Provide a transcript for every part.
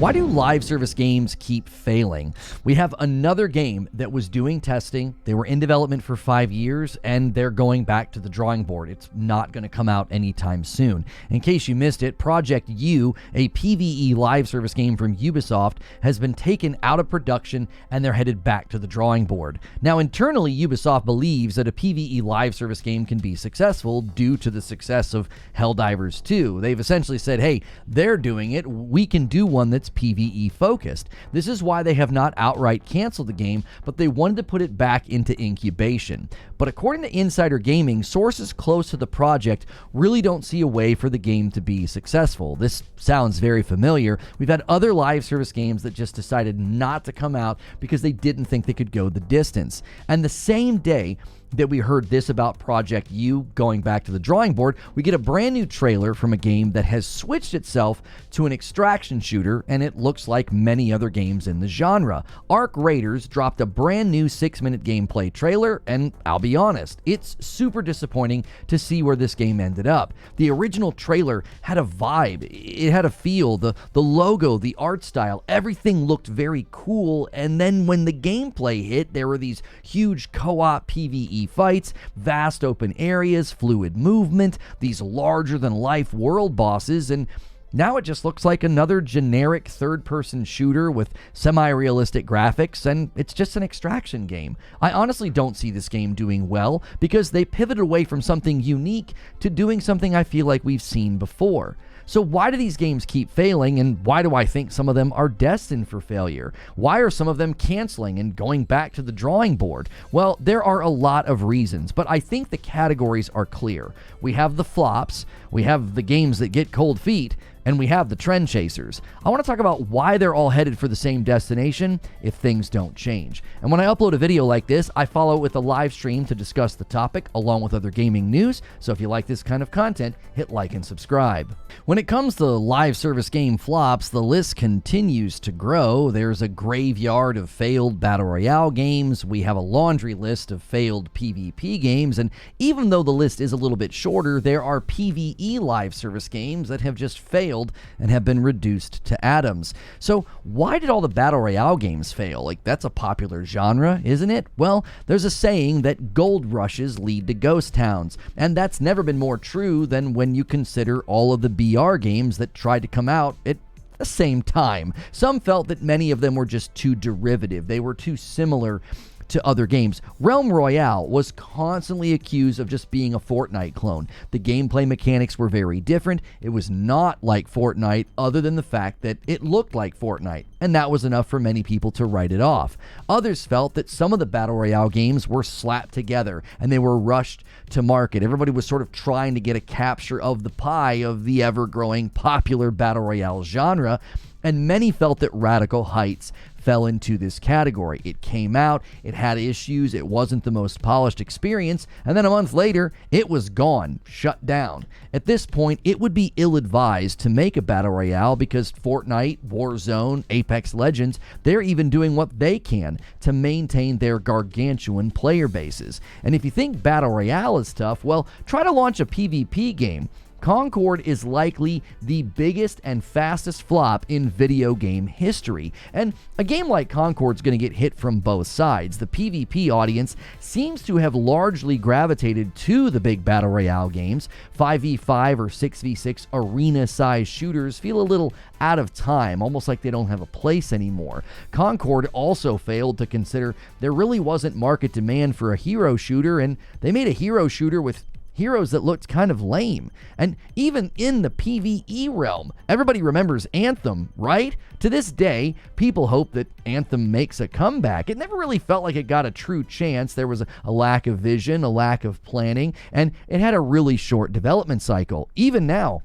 Why do live service games keep failing? We have another game that was doing testing. They were in development for 5 years, and they're going back to the drawing board. It's not going to come out anytime soon. In case you missed it, Project U, a PvE live service game from Ubisoft, has been taken out of production, and they're headed back to the drawing board. Now, internally, Ubisoft believes that a PvE live service game can be successful due to the success of Helldivers 2. They've essentially said, hey, they're doing it, we can do one that's PvE focused. This is why they have not outright canceled the game, but they wanted to put it back into incubation. But according to Insider Gaming, sources close to the project really don't see a way for the game to be successful. This sounds very familiar. We've had other live service games that just decided not to come out because they didn't think they could go the distance. And the same day that we heard this about Project U going back to the drawing board, we get a brand new trailer from a game that has switched itself to an extraction shooter, and it looks like many other games in the genre. Arc Raiders dropped a brand new 6-minute gameplay trailer, and I'll be honest, it's super disappointing to see where this game ended up. The original trailer had a vibe, it had a feel, the logo, the art style, everything looked very cool, and then when the gameplay hit, there were these huge co-op PvE fights, vast open areas, fluid movement, these larger-than-life world bosses, and now it just looks like another generic third-person shooter with semi-realistic graphics, and it's just an extraction game. I honestly don't see this game doing well because they pivoted away from something unique to doing something I feel like we've seen before. So why do these games keep failing, and why do I think some of them are destined for failure? Why are some of them canceling and going back to the drawing board? Well, there are a lot of reasons, but I think the categories are clear. We have the flops, we have the games that get cold feet, and we have the trend chasers. I want to talk about why they're all headed for the same destination if things don't change. And when I upload a video like this, I follow it with a live stream to discuss the topic along with other gaming news, so if you like this kind of content, hit like and subscribe. When it comes to live service game flops, the list continues to grow. There's a graveyard of failed Battle Royale games, we have a laundry list of failed PvP games, and even though the list is a little bit shorter, there are PvE live service games that have just failed and have been reduced to atoms. So why did all the Battle Royale games fail? Like, that's a popular genre, isn't it? Well, there's a saying that gold rushes lead to ghost towns, and that's never been more true than when you consider all of the BR games that tried to come out at the same time. Some felt that many of them were just too derivative. They were too similar to other games. Realm Royale was constantly accused of just being a Fortnite clone. The gameplay mechanics were very different. It was not like Fortnite other than the fact that it looked like Fortnite, and that was enough for many people to write it off. Others felt that some of the Battle Royale games were slapped together and they were rushed to market. Everybody was sort of trying to get a capture of the pie of the ever-growing popular Battle Royale genre, and many felt that Radical Heights fell into this category. It came out, it had issues, it wasn't the most polished experience, and then a month later, it was gone, shut down. At this point, it would be ill-advised to make a Battle Royale because Fortnite, Warzone, Apex Legends, they're even doing what they can to maintain their gargantuan player bases. And if you think Battle Royale is tough, well, try to launch a PvP game. Concord is likely the biggest and fastest flop in video game history. And a game like Concord's going to get hit from both sides. The PvP audience seems to have largely gravitated to the big Battle Royale games. 5v5 or 6v6 arena-sized shooters feel a little out of time, almost like they don't have a place anymore. Concord also failed to consider there really wasn't market demand for a hero shooter, and they made a hero shooter with heroes that looked kind of lame. And even in the PvE realm, everybody remembers Anthem, right? To this day, people hope that Anthem makes a comeback. It never really felt like it got a true chance. There was a lack of vision, a lack of planning, and it had a really short development cycle. Even now,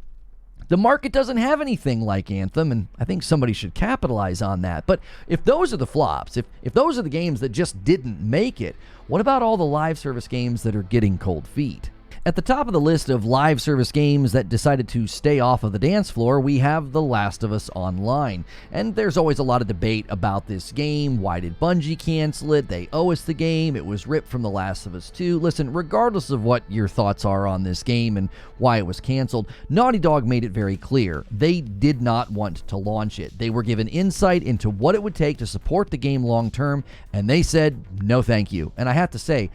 the market doesn't have anything like Anthem, and I think somebody should capitalize on that. But if those are the flops, if those are the games that just didn't make it, what about all the live service games that are getting cold feet? At the top of the list of live service games that decided to stay off of the dance floor, we have The Last of Us Online. And there's always a lot of debate about this game. Why did Bungie cancel it? They owe us the game. It was ripped from The Last of Us 2. Listen, regardless of what your thoughts are on this game and why it was canceled, Naughty Dog made it very clear. They did not want to launch it. They were given insight into what it would take to support the game long term, and they said, no thank you. And I have to say,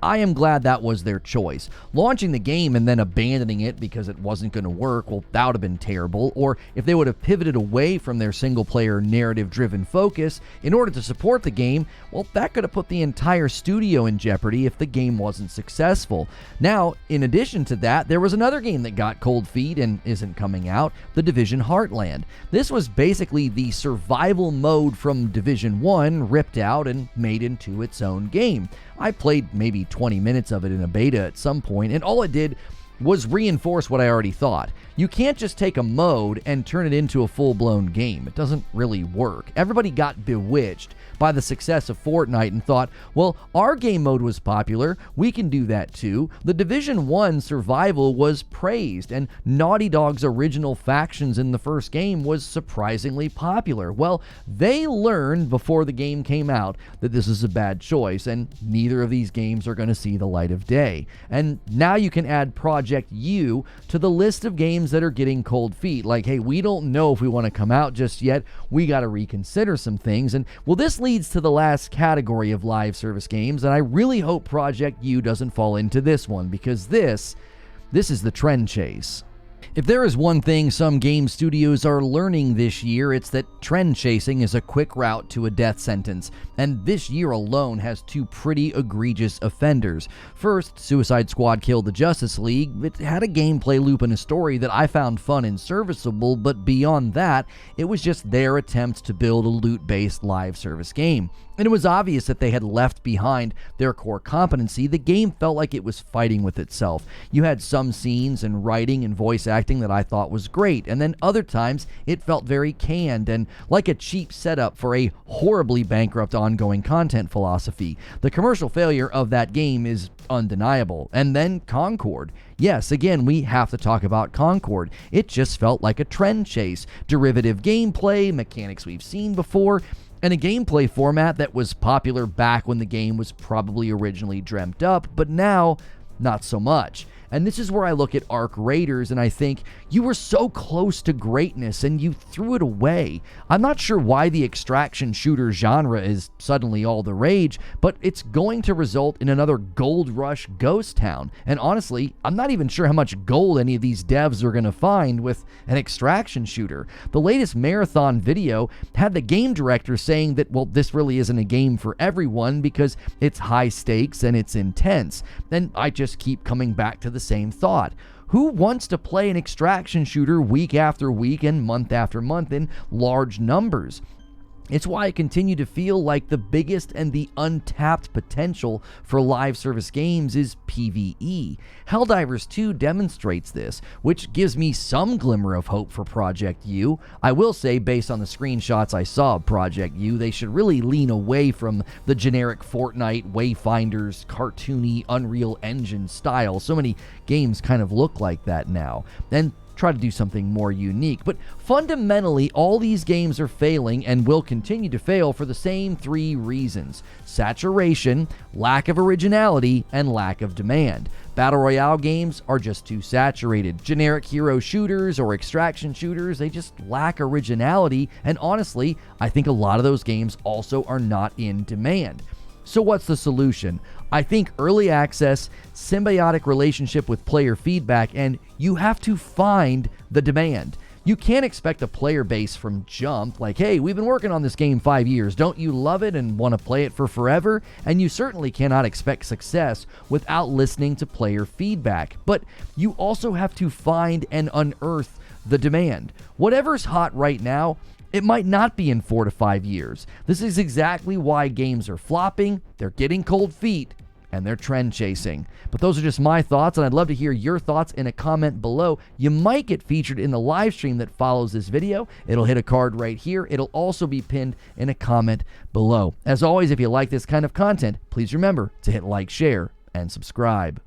I am glad that was their choice. Launching the game and then abandoning it because it wasn't going to work, well, that would have been terrible. Or if they would have pivoted away from their single-player narrative-driven focus in order to support the game, well, that could have put the entire studio in jeopardy if the game wasn't successful. Now, in addition to that, there was another game that got cold feet and isn't coming out, The Division Heartland. This was basically the survival mode from Division 1 ripped out and made into its own game. I played maybe 20 minutes of it in a beta at some point, and all it did was reinforce what I already thought. You can't just take a mode and turn it into a full-blown game. It doesn't really work. Everybody got bewitched by the success of Fortnite and thought, well, our game mode was popular, we can do that too. The Division 1 survival was praised, and Naughty Dog's original factions in the first game was surprisingly popular. Well, they learned before the game came out that this is a bad choice, and neither of these games are going to see the light of day. And now you can add Project U to the list of games that are getting cold feet. Like, hey, we don't know if we want to come out just yet. We got to reconsider some things. And well, this leads to the last category of live service games, and I really hope Project U doesn't fall into this one, because this is the trend chase. If there is one thing some game studios are learning this year, it's that trend chasing is a quick route to a death sentence, and this year alone has two pretty egregious offenders. First, Suicide Squad killed the Justice League. It had a gameplay loop and a story that I found fun and serviceable, but beyond that, it was just their attempt to build a loot-based live service game. And it was obvious that they had left behind their core competency. The game felt like it was fighting with itself. You had some scenes and writing and voice acting that I thought was great, and then other times it felt very canned and like a cheap setup for a horribly bankrupt ongoing content philosophy. The commercial failure of that game is undeniable. And then Concord. Yes, again, we have to talk about Concord. It just felt like a trend chase. Derivative gameplay, mechanics we've seen before, and a gameplay format that was popular back when the game was probably originally dreamt up, but now, not so much. And this is where I look at Arc Raiders and I think, you were so close to greatness and you threw it away. I'm not sure why the extraction shooter genre is suddenly all the rage, but it's going to result in another gold rush ghost town. And honestly, I'm not even sure how much gold any of these devs are going to find with an extraction shooter. The latest marathon video had the game director saying that, well, this really isn't a game for everyone because it's high stakes and it's intense. And I just keep coming back to the same thought. Who wants to play an extraction shooter week after week and month after month in large numbers? It's why I continue to feel like the biggest and the untapped potential for live service games is PvE. Helldivers 2 demonstrates this, which gives me some glimmer of hope for Project U. I will say, based on the screenshots I saw of Project U, they should really lean away from the generic Fortnite, Wayfinders, cartoony Unreal Engine style. So many games kind of look like that now. And try to do something more unique. But fundamentally, all these games are failing and will continue to fail for the same three reasons: saturation, lack of originality, and lack of demand. Battle Royale games are just too saturated. Generic hero shooters or extraction shooters, they just lack originality, and honestly, I think a lot of those games also are not in demand. So what's the solution? I think early access, symbiotic relationship with player feedback, and you have to find the demand. You can't expect a player base from jump, like, hey, we've been working on this game 5 years, don't you love it and want to play it for forever? And you certainly cannot expect success without listening to player feedback. But you also have to find and unearth the demand. Whatever's hot right now, it might not be in 4 to 5 years. This is exactly why games are flopping, they're getting cold feet, and they're trend chasing. But those are just my thoughts, and I'd love to hear your thoughts in a comment below. You might get featured in the live stream that follows this video. It'll hit a card right here. It'll also be pinned in a comment below. As always, if you like this kind of content, please remember to hit like, share, and subscribe.